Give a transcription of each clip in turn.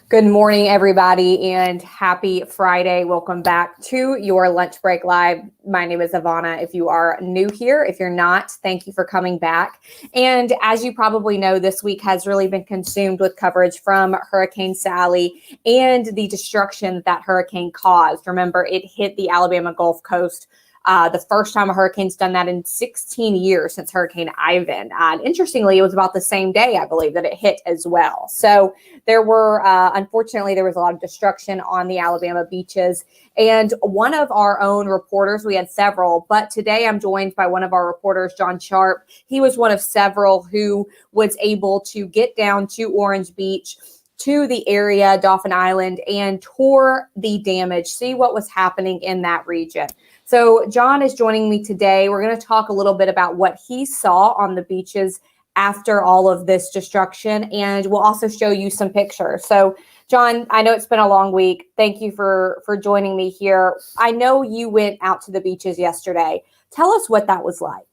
Good morning, everybody, and happy Friday. Welcome back to your Lunch Break Live. My name is Ivana. If you are new here, if you're not, thank you for coming back. And as you probably know, this week has really been consumed with coverage from Hurricane Sally and the destruction that hurricane caused. Remember, it hit the Alabama Gulf Coast the first time a hurricane's done that in 16 years since Hurricane Ivan. And interestingly, it was about the same day, I believe, that it hit as well. So there were, unfortunately, there was a lot of destruction on the Alabama beaches. And one of our own reporters, we had several, but today I'm joined by one of our reporters, John Sharp. He was one of several who was able to get down to Orange Beach, to the area, Dauphin Island, and tour the damage, see what was happening in that region. So John is joining me today. We're going to talk a little bit about what he saw on the beaches after all of this destruction, and we'll also show you some pictures. So John, I know it's been a long week. Thank you for joining me here. I know you went out to the beaches yesterday. Tell us what that was like.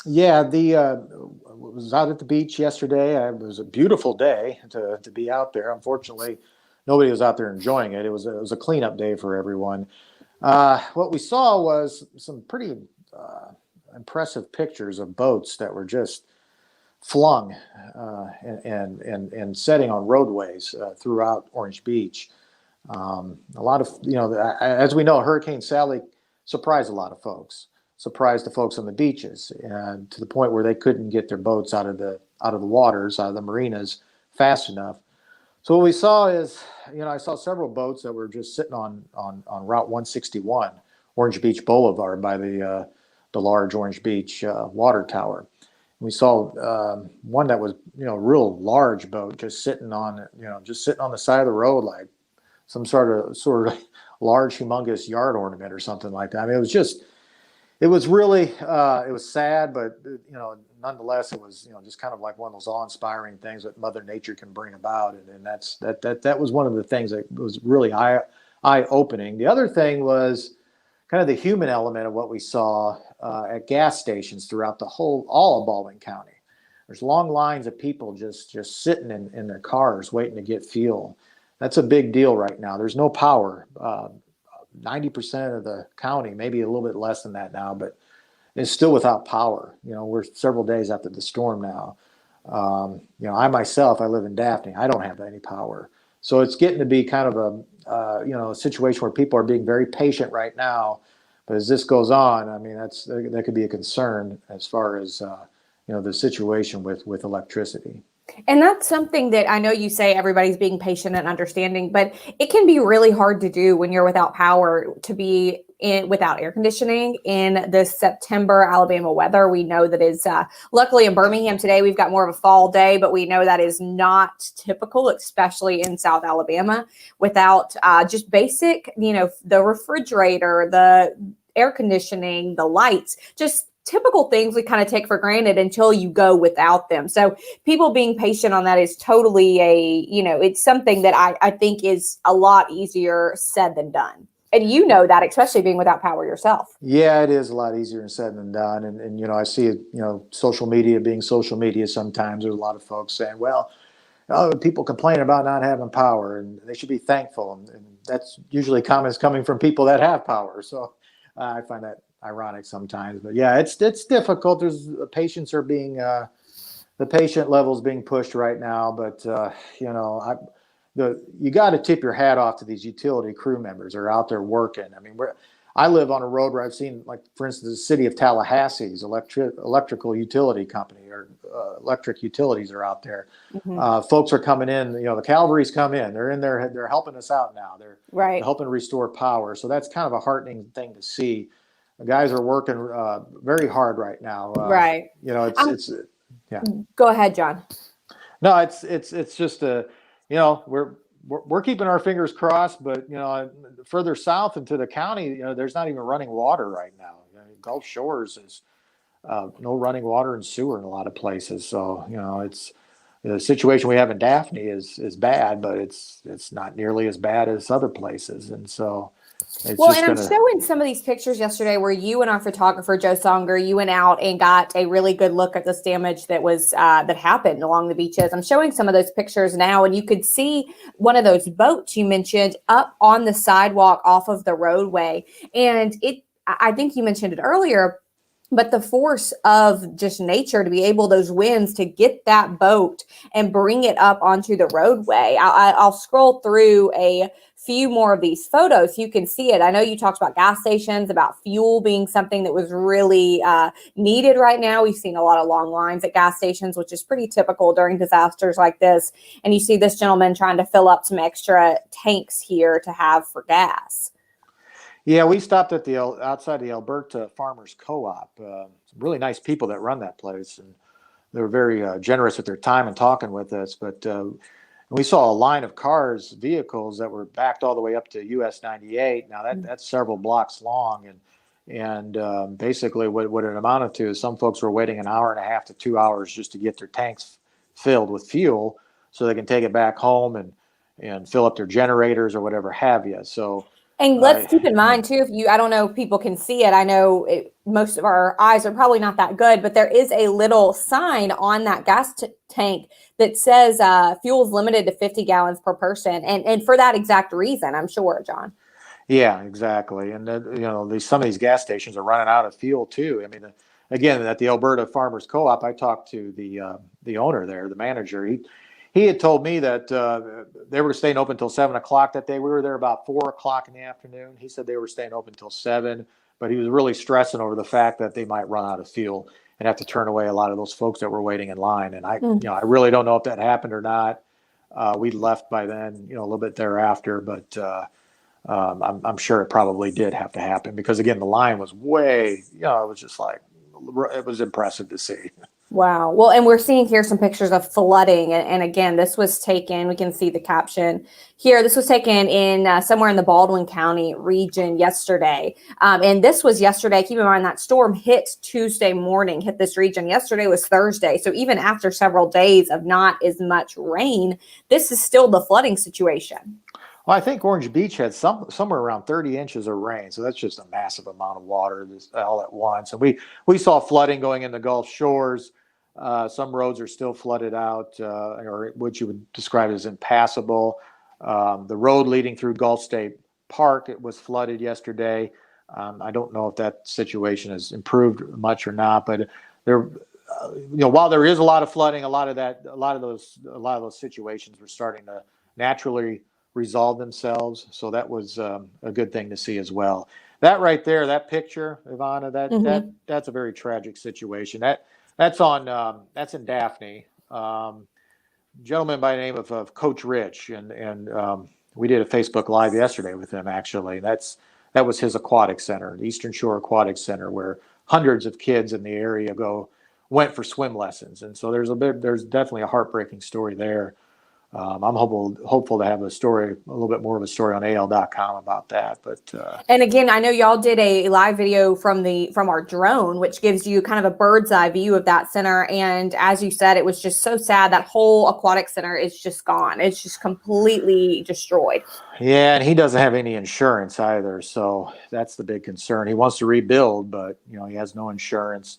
Yeah, was out at the beach yesterday. It was a beautiful day to be out there. Unfortunately, nobody was out there enjoying it. It was a cleanup day for everyone. What we saw was some pretty impressive pictures of boats that were just flung and setting on roadways throughout Orange Beach. A lot of, as we know, Hurricane Sally surprised a lot of folks. Surprised the folks on the beaches, and to the point where they couldn't get their boats out of the waters, out of the marinas fast enough. So what we saw is, I saw several boats that were just sitting on Route 161, Orange Beach Boulevard, by the large Orange Beach water tower. And we saw one that was, a real large boat just sitting on the side of the road, like some sort of large, humongous yard ornament or something like that. I mean, it was really, it was sad, but, nonetheless, it was, just kind of like one of those awe-inspiring things that Mother Nature can bring about. And that was one of the things that was really eye-opening. The other thing was kind of the human element of what we saw at gas stations throughout all of Baldwin County. There's long lines of people just sitting in their cars waiting to get fuel. That's a big deal right now. There's no power. 90% of the county, maybe a little bit less than that now, but it's still without power. We're several days after the storm now. I myself, I live in Daphne. I don't have any power. So it's getting to be kind of a situation where people are being very patient right now. But as this goes on, I mean, that could be a concern as far as, the situation with electricity. And that's something that I know you say everybody's being patient and understanding, but it can be really hard to do when you're without power, to be without air conditioning in this September Alabama weather. We know that is luckily in Birmingham today, we've got more of a fall day, but we know that is not typical, especially in South Alabama, without just basic, the refrigerator, the air conditioning, the lights, just typical things we kind of take for granted until you go without them. So people being patient on that is totally it's something that I think is a lot easier said than done. And that, especially being without power yourself. Yeah, it is a lot easier said than done. And I see it, social media being social media sometimes. There's a lot of folks saying, well, people complain about not having power and they should be thankful. And that's usually comments coming from people that have power. So I find that ironic sometimes, but yeah, it's difficult. There's patients are being the patient level's being pushed right now, but you got to tip your hat off to these utility crew members that are out there working. I mean, I live on a road where I've seen, like, for instance, the city of Tallahassee's electrical utility company or electric utilities are out there. Mm-hmm. Folks are coming in. The Cavalry's come in. They're in there. They're helping us out now. They're helping restore power. So that's kind of a heartening thing to see. The guys are working very hard right now. Right. It's yeah. Go ahead, John. No, it's just we're keeping our fingers crossed, but further south into the county, there's not even running water right now. Gulf Shores is no running water and sewer in a lot of places. So it's the situation we have in Daphne is bad, but it's not nearly as bad as other places, and so. It's Well, just and I'm going to. showing some of these pictures yesterday where you and our photographer Joe Songer, you went out and got a really good look at this damage that was that happened along the beaches. I'm showing some of those pictures now, and you could see one of those boats you mentioned up on the sidewalk off of the roadway, and I think you mentioned it earlier. But the force of just nature to be able, those winds to get that boat and bring it up onto the roadway. I'll scroll through a few more of these photos so you can see it. I know you talked about gas stations, about fuel being something that was really needed right now. We've seen a lot of long lines at gas stations, which is pretty typical during disasters like this. And you see this gentleman trying to fill up some extra tanks here to have for gas. Yeah, we stopped at the outside the Alberta Farmers Co-op. Some really nice people that run that place, and they were very generous with their time and talking with us. But we saw a line of vehicles that were backed all the way up to US 98. Now that's several blocks long, and basically what it amounted to is some folks were waiting an hour and a half to 2 hours just to get their tanks filled with fuel, so they can take it back home and fill up their generators or whatever have you. So. And let's keep in mind too, I don't know if people can see it. I know most of our eyes are probably not that good, but there is a little sign on that gas tank that says fuel is limited to 50 gallons per person. And for that exact reason, I'm sure, John. Yeah, exactly. And some of these gas stations are running out of fuel too. I mean, again, at the Alberta Farmers Co-op, I talked to the owner there, the manager. He had told me that they were staying open until 7 o'clock that day. We were there about 4 o'clock in the afternoon. He said they were staying open until 7, but he was really stressing over the fact that they might run out of fuel and have to turn away a lot of those folks that were waiting in line. And I really don't know if that happened or not. We left by then, a little bit thereafter, but I'm sure it probably did have to happen because, again, the line was way, it was just like, it was impressive to see. Wow. Well, and we're seeing here some pictures of flooding. And again, this was taken, we can see the caption here. This was taken in somewhere in the Baldwin County region yesterday. And this was yesterday. Keep in mind that storm hit Tuesday morning, hit this region. Yesterday was Thursday. So even after several days of not as much rain, this is still the flooding situation. Well, I think Orange Beach had somewhere around 30 inches of rain, so that's just a massive amount of water all at once. And we saw flooding going in the Gulf Shores. Some roads are still flooded out, or what you would describe as impassable. The road leading through Gulf State Park, it was flooded yesterday. I don't know if that situation has improved much or not, but there, while there is a lot of flooding, a lot of those situations were starting to naturally resolve themselves. So that was a good thing to see as well. That right there, that picture, Ivana, that's a very tragic situation. That's in Daphne. Gentleman by the name of Coach Rich, and we did a Facebook Live yesterday with him. Actually, that was his aquatic center, the Eastern Shore Aquatic Center, where hundreds of kids in the area went for swim lessons. And so there's definitely a heartbreaking story there. I'm hopeful to have a little bit more of a story on AL.com about that. But and again, I know y'all did a live video from our drone, which gives you kind of a bird's eye view of that center. And as you said, it was just so sad. That whole aquatic center is just gone. It's just completely destroyed. Yeah, and he doesn't have any insurance either, so that's the big concern. He wants to rebuild, but he has no insurance.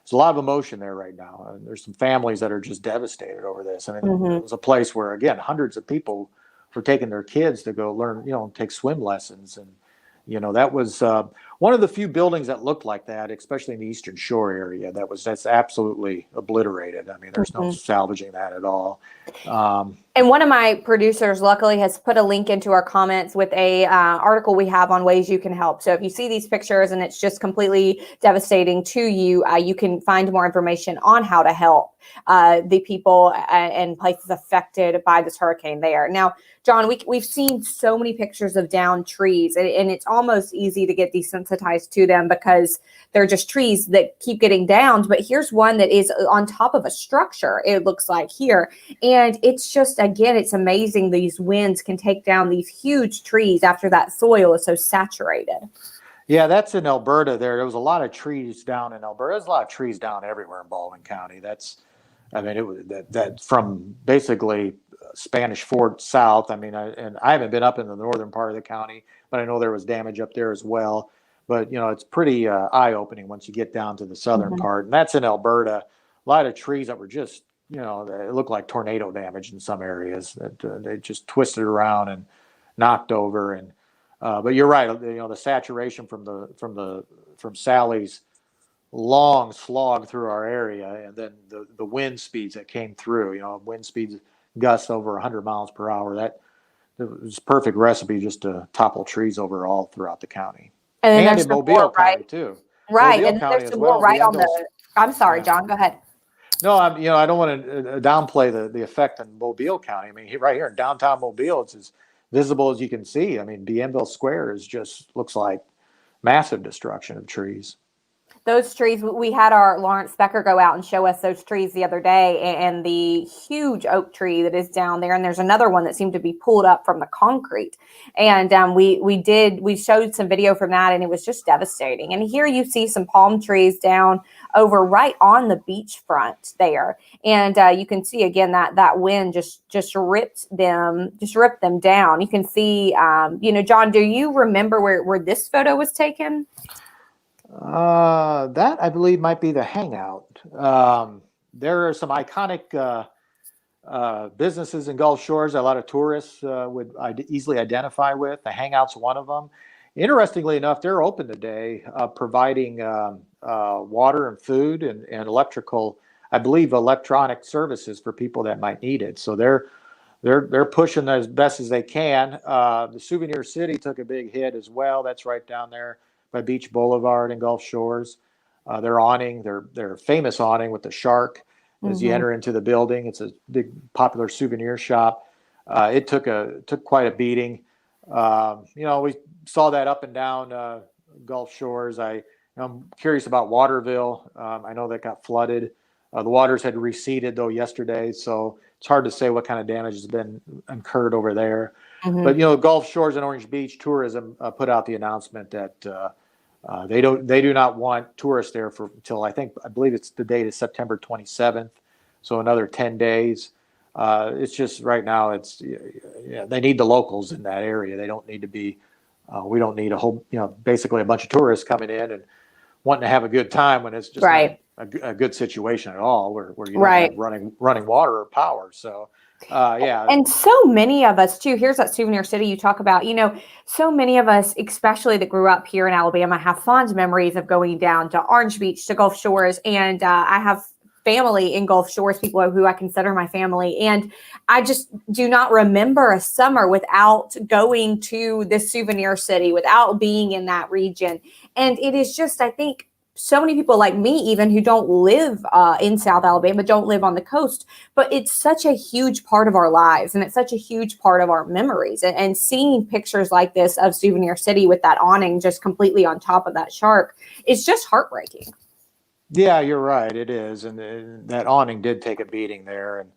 There's a lot of emotion there right now. And there's some families that are just devastated over this. I mean, it was a place where, again, hundreds of people were taking their kids to go learn, take swim lessons. And, that was one of the few buildings that looked like that, especially in the Eastern Shore area. That's absolutely obliterated. I mean, there's no salvaging that at all. And one of my producers, luckily, has put a link into our comments with a article we have on ways you can help. So if you see these pictures and it's just completely devastating to you, you can find more information on how to help the people and places affected by this hurricane there. Now, John, we've seen so many pictures of downed trees, and it's almost easy to get desensitized to them because they're just trees that keep getting downed. But here's one that is on top of a structure, it looks like here. And it's just, again, it's amazing these winds can take down these huge trees after that soil is so saturated. Yeah, that's in Alberta there. There was a lot of trees down in Alberta. There's a lot of trees down everywhere in Baldwin County. It was that from basically Spanish Fort south. I mean, I haven't been up in the northern part of the county, but I know there was damage up there as well. But, it's pretty eye-opening once you get down to the southern Mhm. part. And that's in Alberta. A lot of trees that were just, they look like tornado damage in some areas that they just twisted around and knocked over. And but you're right. The saturation from Sally's long slog through our area, and then the wind speeds that came through. Wind speeds gusts over 100 miles per hour. That it was a perfect recipe just to topple trees over all throughout the county, And then and there's in some more, Mobile right? County too. Right. Mobile And then County there's as some more well. right on Bienville's, the, I'm sorry, yeah. John, go ahead. No, I don't want to downplay the effect in Mobile County. I mean, right here in downtown Mobile, it's as visible as you can see. I mean, Bienville Square looks like massive destruction of trees. Those trees, we had our Lawrence Becker go out and show us those trees the other day, and the huge oak tree that is down there. And there's another one that seemed to be pulled up from the concrete. And we showed some video from that, and it was just devastating. And here you see some palm trees down over right on the beachfront there. And you can see again that wind just ripped them down. You can see, John, do you remember where this photo was taken? That I believe might be the Hangout. There are some iconic businesses in Gulf Shores that a lot of tourists would easily identify with. The Hangout's one of them. Interestingly enough, they're open today, providing water and food and electrical, I believe, electronic services for people that might need it. So they're pushing as best as they can. The Souvenir City took a big hit as well. That's right down there by Beach Boulevard and Gulf Shores. Their awning, their famous awning with the shark as you enter into the building. It's a big popular souvenir shop. It took quite a beating. We saw that up and down Gulf Shores. I'm curious about Waterville. I know that got flooded. The waters had receded though yesterday, so it's hard to say what kind of damage has been incurred over there. But Gulf Shores and Orange Beach Tourism put out the announcement that they do not want tourists there until I believe it's the date is September 27th, so another 10 days. It's just right now they need the locals in that area. They don't need to be. We don't need a whole basically a bunch of tourists coming in and wanting to have a good time when it's just Right. not a good situation at all, where you don't have running water or power. So yeah. And so many of us too, here's that Souvenir City you talk about, so many of us, especially that grew up here in Alabama, have fond memories of going down to Orange Beach, to Gulf Shores. And I have family in Gulf Shores, people who I consider my family. And I just do not remember a summer without going to this Souvenir City, without being in that region. And it is just, I think, so many people like me, even who don't live in South Alabama, don't live on the coast, but it's such a huge part of our lives, and it's such a huge part of our memories. And seeing pictures like this of Souvenir City with that awning just completely on top of that shark is just heartbreaking. Yeah, you're right. It is, and that awning did take a beating there. And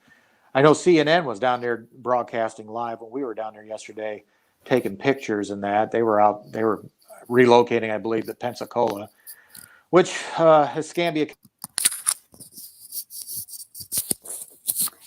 I know CNN was down there broadcasting live when we were down there yesterday, taking pictures. And that they were relocating, I believe, to Pensacola, which is Scambia.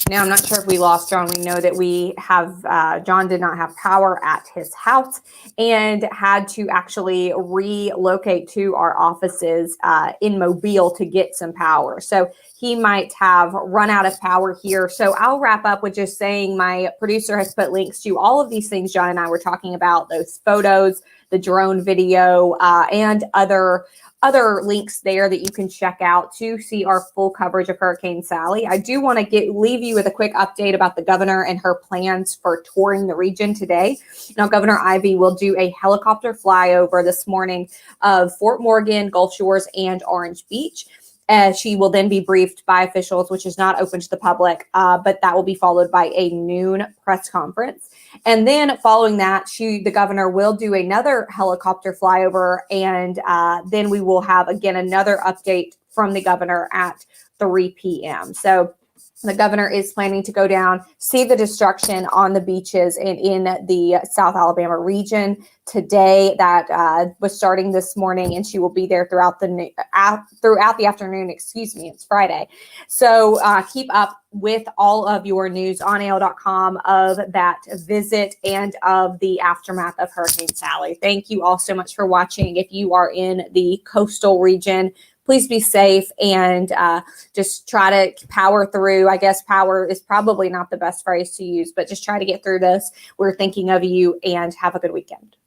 Now, I'm not sure if we lost John. We know that we have, John did not have power at his house and had to actually relocate to our offices in Mobile to get some power. So he might have run out of power here. So I'll wrap up with just saying my producer has put links to all of these things John and I were talking about, those photos, the drone video, and other links there that you can check out to see our full coverage of Hurricane Sally. I do want to leave you with a quick update about the governor and her plans for touring the region today. Now, Governor Ivey will do a helicopter flyover this morning of Fort Morgan, Gulf Shores, and Orange Beach. She will then be briefed by officials, which is not open to the public, but that will be followed by a noon press conference. And then following that, the governor will do another helicopter flyover, and then we will have, again, another update from the governor at 3 p.m. So The governor is planning to go down, see the destruction on the beaches and in the South Alabama region today. That was starting this morning, and she will be there throughout the afternoon. Excuse me, it's Friday. So keep up with all of your news on AL.com of that visit and of the aftermath of Hurricane Sally. Thank you all so much for watching. If you are in the coastal region, please be safe and just try to power through. I guess power is probably not the best phrase to use, but just try to get through this. We're thinking of you, and have a good weekend.